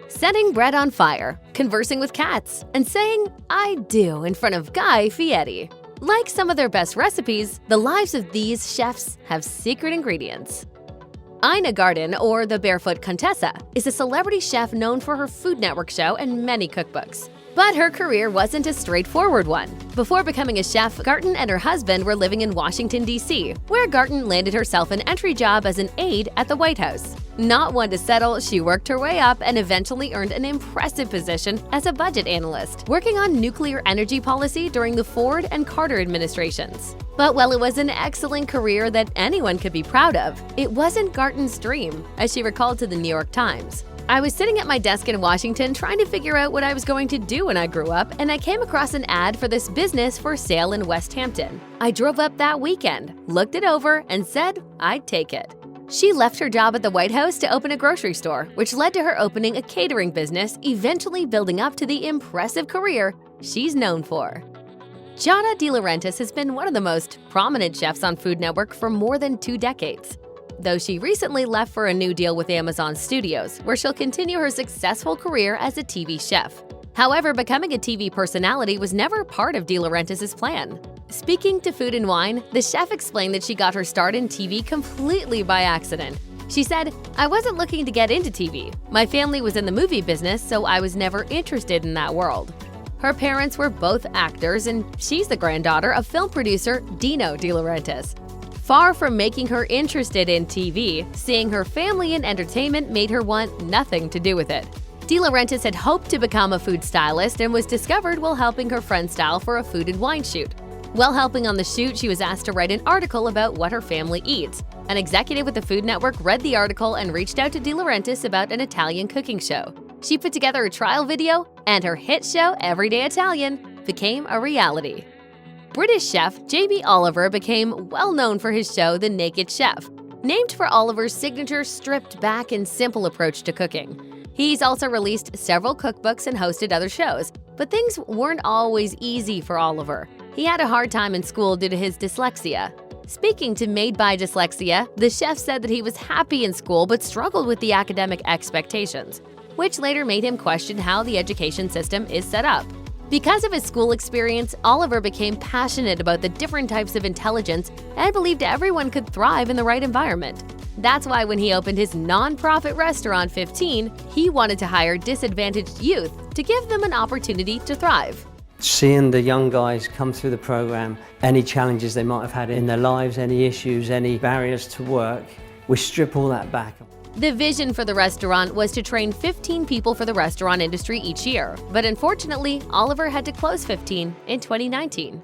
setting bread on fire, conversing with cats, and saying "I do" in front of Guy Fieri. Like some of their best recipes, the lives of these chefs have secret ingredients. Ina Garten, or the Barefoot Contessa, is a celebrity chef known for her Food Network show and many cookbooks. But her career wasn't a straightforward one. Before becoming a chef, Garten and her husband were living in Washington, D.C., where Garten landed herself an entry job as an aide at the White House. Not one to settle, she worked her way up and eventually earned an impressive position as a budget analyst, working on nuclear energy policy during the Ford and Carter administrations. But while it was an excellent career that anyone could be proud of, it wasn't Garten's dream, as she recalled to the New York Times. "I was sitting at my desk in Washington trying to figure out what I was going to do when I grew up, and I came across an ad for this business for sale in West Hampton. I drove up that weekend, looked it over, and said I'd take it." She left her job at the White House to open a grocery store, which led to her opening a catering business, eventually building up to the impressive career she's known for. Giada De Laurentiis has been one of the most prominent chefs on Food Network for more than 2 decades. Though she recently left for a new deal with Amazon Studios, where she'll continue her successful career as a TV chef. However, becoming a TV personality was never part of De Laurentiis' plan. Speaking to Food and Wine, the chef explained that she got her start in TV completely by accident. She said, "I wasn't looking to get into TV. My family was in the movie business, so I was never interested in that world." Her parents were both actors, and she's the granddaughter of film producer Dino De Laurentiis. Far from making her interested in TV, seeing her family in entertainment made her want nothing to do with it. De Laurentiis had hoped to become a food stylist and was discovered while helping her friend style for a Food and Wine shoot. While helping on the shoot, she was asked to write an article about what her family eats. An executive with the Food Network read the article and reached out to De Laurentiis about an Italian cooking show. She put together a trial video, and her hit show, Everyday Italian, became a reality. British chef Jamie Oliver became well known for his show The Naked Chef, named for Oliver's signature stripped-back and simple approach to cooking. He's also released several cookbooks and hosted other shows, but things weren't always easy for Oliver. He had a hard time in school due to his dyslexia. Speaking to Made by Dyslexia, the chef said that he was happy in school but struggled with the academic expectations, which later made him question how the education system is set up. Because of his school experience, Oliver became passionate about the different types of intelligence and believed everyone could thrive in the right environment. That's why when he opened his non-profit restaurant 15, he wanted to hire disadvantaged youth to give them an opportunity to thrive. Seeing the young guys come through the program, any challenges they might have had in their lives, any issues, any barriers to work, we strip all that back. The vision for the restaurant was to train 15 people for the restaurant industry each year, but unfortunately, Oliver had to close 15 in 2019.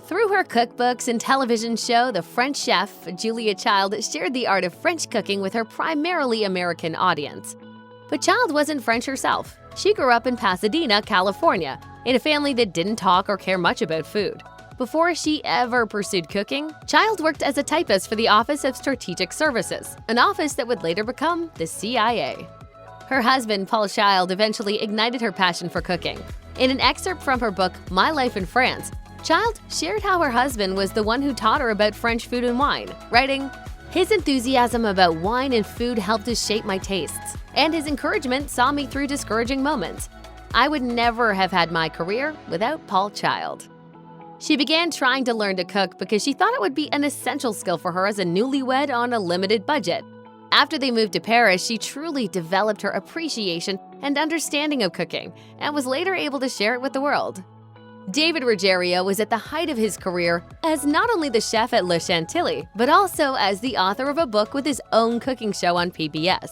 Through her cookbooks and television show, the French chef, Julia Child, shared the art of French cooking with her primarily American audience. But Child wasn't French herself. She grew up in Pasadena, California, in a family that didn't talk or care much about food. Before she ever pursued cooking, Child worked as a typist for the Office of Strategic Services, an office that would later become the CIA. Her husband, Paul Child, eventually ignited her passion for cooking. In an excerpt from her book, My Life in France, Child shared how her husband was the one who taught her about French food and wine, writing, "His enthusiasm about wine and food helped to shape my tastes, and his encouragement saw me through discouraging moments. I would never have had my career without Paul Child." She began trying to learn to cook because she thought it would be an essential skill for her as a newlywed on a limited budget. After they moved to Paris, she truly developed her appreciation and understanding of cooking and was later able to share it with the world. David Ruggiero was at the height of his career as not only the chef at Le Chantilly, but also as the author of a book with his own cooking show on PBS.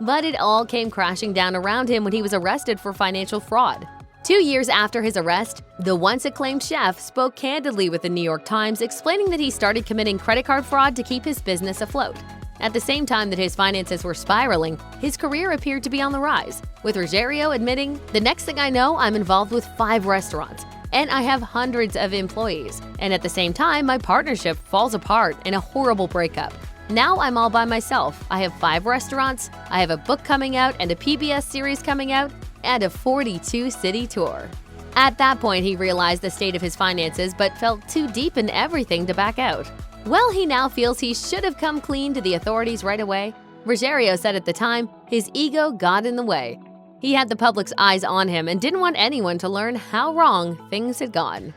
But it all came crashing down around him when he was arrested for financial fraud. 2 years after his arrest, the once-acclaimed chef spoke candidly with the New York Times, explaining that he started committing credit card fraud to keep his business afloat. At the same time that his finances were spiraling, his career appeared to be on the rise, with Ruggiero admitting, "The next thing I know, I'm involved with 5 restaurants, and I have hundreds of employees. And at the same time, my partnership falls apart in a horrible breakup. Now I'm all by myself. I have 5 restaurants, I have a book coming out and a PBS series coming out, and a 42-city tour." At that point, he realized the state of his finances but felt too deep in everything to back out. Well, he now feels he should have come clean to the authorities right away. Ruggiero said at the time, his ego got in the way. He had the public's eyes on him and didn't want anyone to learn how wrong things had gone.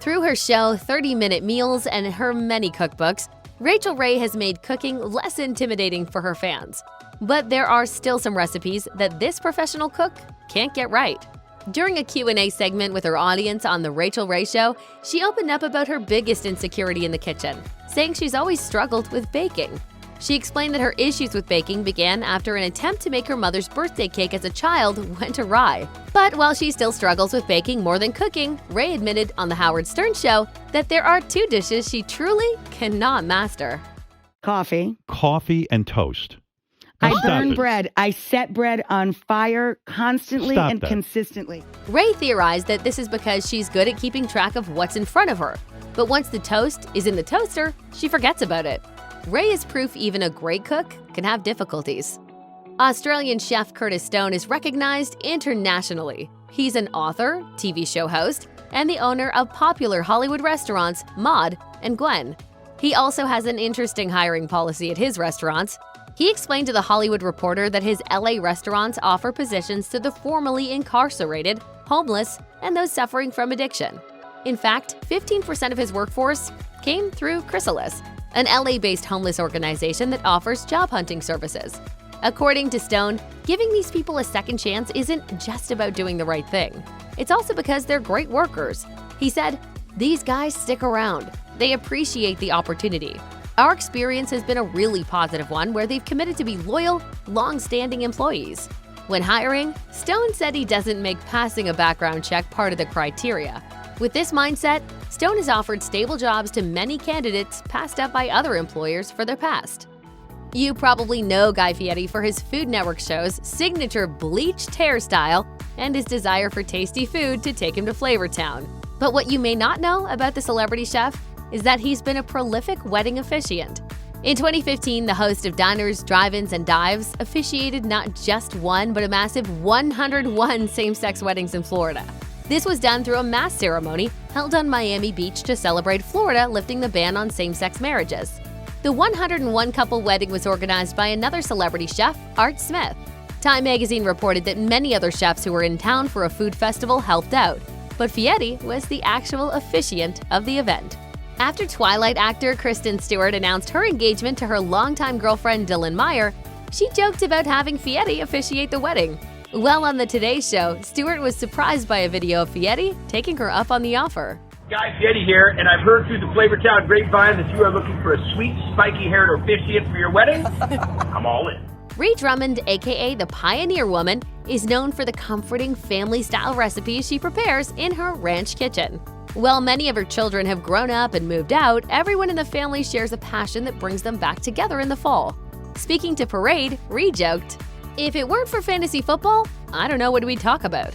Through her show 30-Minute Meals and her many cookbooks, Rachael Ray has made cooking less intimidating for her fans. But there are still some recipes that this professional cook can't get right. During a Q&A segment with her audience on The Rachael Ray Show, she opened up about her biggest insecurity in the kitchen, saying she's always struggled with baking. She explained that her issues with baking began after an attempt to make her mother's birthday cake as a child went awry. But while she still struggles with baking more than cooking, Ray admitted on The Howard Stern Show that there are 2 dishes she truly cannot master. Coffee and toast. I burn bread. I set bread on fire constantly and consistently. Ray theorized that this is because she's good at keeping track of what's in front of her. But once the toast is in the toaster, she forgets about it. Ray is proof even a great cook can have difficulties. Australian chef Curtis Stone is recognized internationally. He's an author, TV show host, and the owner of popular Hollywood restaurants Maud and Gwen. He also has an interesting hiring policy at his restaurants. He explained to The Hollywood Reporter that his LA restaurants offer positions to the formerly incarcerated, homeless, and those suffering from addiction. In fact, 15% of his workforce came through Chrysalis, an LA-based homeless organization that offers job hunting services. According to Stone, giving these people a second chance isn't just about doing the right thing. It's also because they're great workers. He said, "These guys stick around. They appreciate the opportunity. Our experience has been a really positive one where they've committed to be loyal, long-standing employees." When hiring, Stone said he doesn't make passing a background check part of the criteria. With this mindset, Stone has offered stable jobs to many candidates passed up by other employers for their past. You probably know Guy Fieri for his Food Network show's signature bleached hairstyle and his desire for tasty food to take him to Flavor Town. But what you may not know about the celebrity chef is that he's been a prolific wedding officiant. In 2015, the host of Diners, Drive-Ins, and Dives officiated not just one, but a massive 101 same-sex weddings in Florida. This was done through a mass ceremony held on Miami Beach to celebrate Florida lifting the ban on same-sex marriages. The 101-couple wedding was organized by another celebrity chef, Art Smith. Time magazine reported that many other chefs who were in town for a food festival helped out, but Fieri was the actual officiant of the event. After Twilight actor Kristen Stewart announced her engagement to her longtime girlfriend Dylan Meyer, she joked about having Fieri officiate the wedding. Well, on the Today Show, Stewart was surprised by a video of Fieri taking her up on the offer. Guy Fieri here, and I've heard through the Flavortown grapevine that you are looking for a sweet, spiky-haired officiant for your wedding. I'm all in. Ree Drummond, aka the Pioneer Woman, is known for the comforting family-style recipes she prepares in her ranch kitchen. While many of her children have grown up and moved out, everyone in the family shares a passion that brings them back together in the fall. Speaking to Parade, Ree joked, "If it weren't for fantasy football, I don't know what we'd talk about."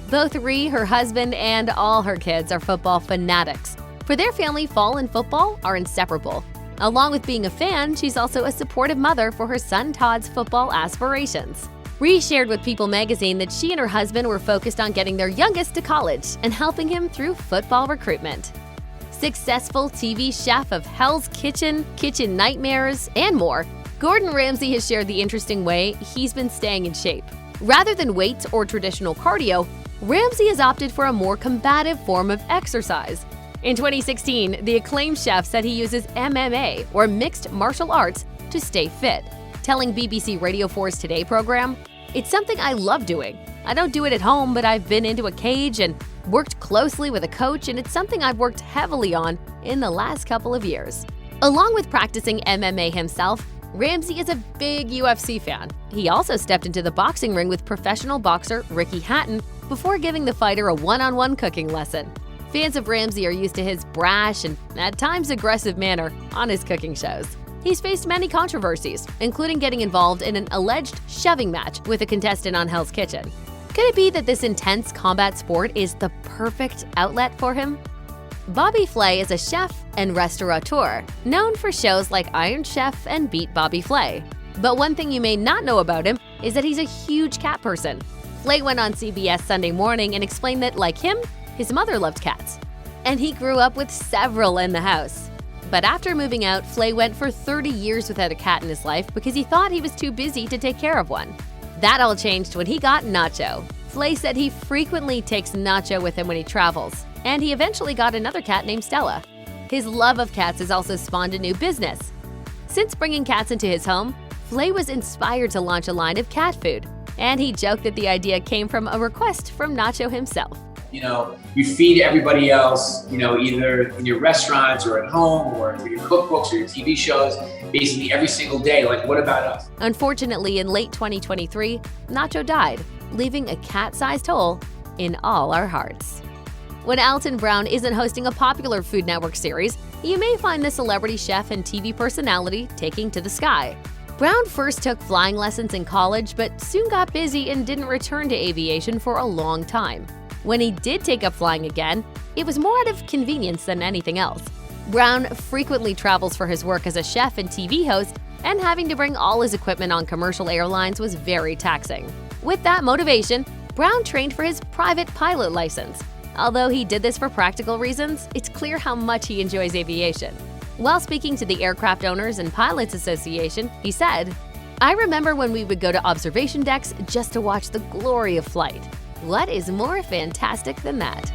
Both Ree, her husband, and all her kids are football fanatics. For their family, fall and football are inseparable. Along with being a fan, she's also a supportive mother for her son Todd's football aspirations. Ree shared with People magazine that she and her husband were focused on getting their youngest to college and helping him through football recruitment. Successful TV chef of Hell's Kitchen, Kitchen Nightmares, and more, Gordon Ramsay has shared the interesting way he's been staying in shape. Rather than weights or traditional cardio, Ramsay has opted for a more combative form of exercise. In 2016, the acclaimed chef said he uses MMA, or mixed martial arts, to stay fit, telling BBC Radio 4's Today program, "It's something I love doing. I don't do it at home, but I've been into a cage and worked closely with a coach, and it's something I've worked heavily on in the last couple of years." Along with practicing MMA himself, Ramsay is a big UFC fan. He also stepped into the boxing ring with professional boxer Ricky Hatton before giving the fighter a one-on-one cooking lesson. Fans of Ramsay are used to his brash and at times aggressive manner on his cooking shows. He's faced many controversies, including getting involved in an alleged shoving match with a contestant on Hell's Kitchen. Could it be that this intense combat sport is the perfect outlet for him? Bobby Flay is a chef and restaurateur, known for shows like Iron Chef and Beat Bobby Flay. But one thing you may not know about him is that he's a huge cat person. Flay went on CBS Sunday Morning and explained that, like him, his mother loved cats. And he grew up with several in the house. But after moving out, Flay went for 30 years without a cat in his life because he thought he was too busy to take care of one. That all changed when he got Nacho. Flay said he frequently takes Nacho with him when he travels, and he eventually got another cat named Stella. His love of cats has also spawned a new business. Since bringing cats into his home, Flay was inspired to launch a line of cat food, and he joked that the idea came from a request from Nacho himself. You know, you feed everybody else, you know, either in your restaurants or at home or for your cookbooks or your TV shows, basically every single day. Like, what about us? Unfortunately, in late 2023, Nacho died, leaving a cat-sized hole in all our hearts. When Alton Brown isn't hosting a popular Food Network series, you may find the celebrity chef and TV personality taking to the sky. Brown first took flying lessons in college, but soon got busy and didn't return to aviation for a long time. When he did take up flying again, it was more out of convenience than anything else. Brown frequently travels for his work as a chef and TV host, and having to bring all his equipment on commercial airlines was very taxing. With that motivation, Brown trained for his private pilot license. Although he did this for practical reasons, it's clear how much he enjoys aviation. While speaking to the Aircraft Owners and Pilots Association, he said, "I remember when we would go to observation decks just to watch the glory of flight. What is more fantastic than that?"